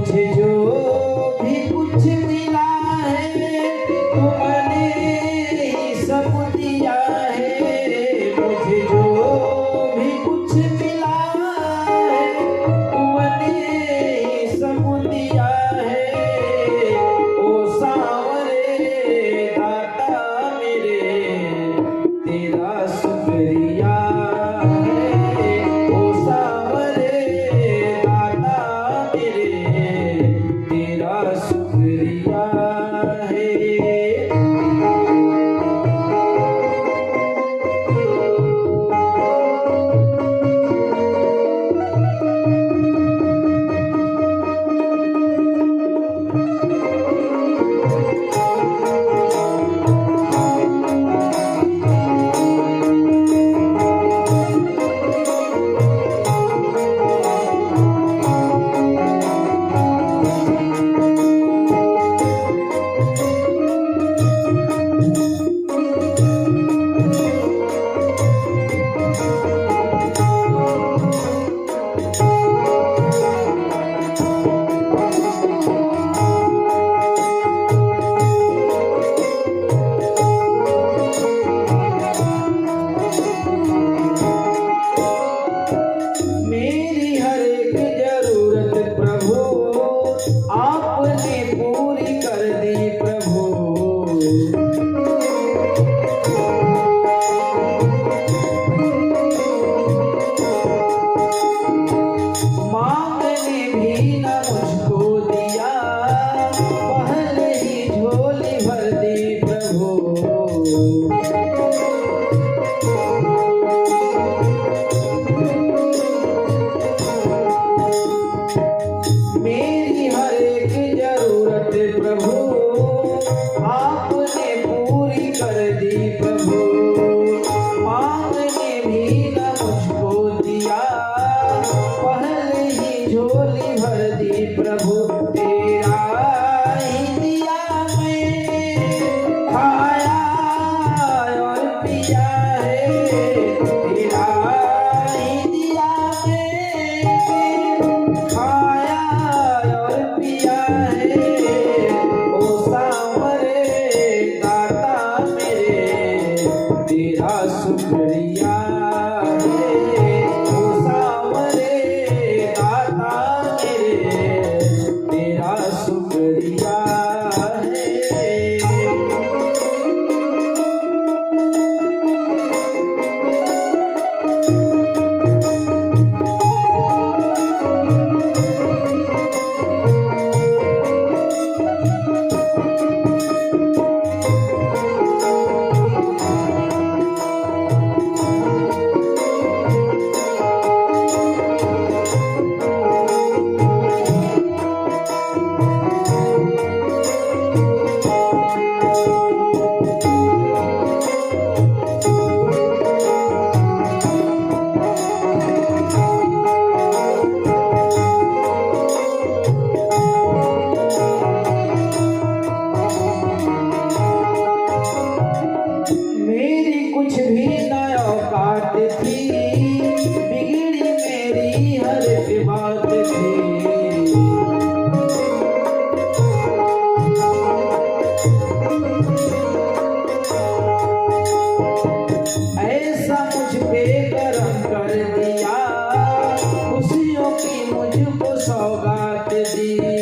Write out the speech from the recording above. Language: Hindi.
मुझे जो भी कुछ मिला है तुमने ही सब दिया है। मुझे जो भी कुछ मिला है तुमने ही सब दिया है। ओ सांवरे दाता मेरे तेरा शुक्रिया है। ओ सांवरे दाता मेरे तेरा शुक्रिया है। मेरी हर एक जरूरत प्रभु आपने पूरी कर दी प्रभु। मांगने भी न मुझको दिया पहले ही झोली भर दी प्रभु। मेरी हर एक जरूरत प्रभु आपने पूरी कर दी प्रभु। मांगने भी न मुझको दिया पहले ही झोली भर दी प्रभु। तेरा ही दिया मैंने खाया और पिया है। तेरा ही दिया मैंने खाया और पिया है। ओ सांवरे दाता मेरे तेरा शुक्रिया है। ओ सांवरे दाता मेरे तेरा शुक्रिया है। मेरी कुछ भी न औकात थी बिगड़ी मेरी हर एक बात थी। ऐसा मुझ पे करम कर दिया खुशियों की मुझको सौगात दी।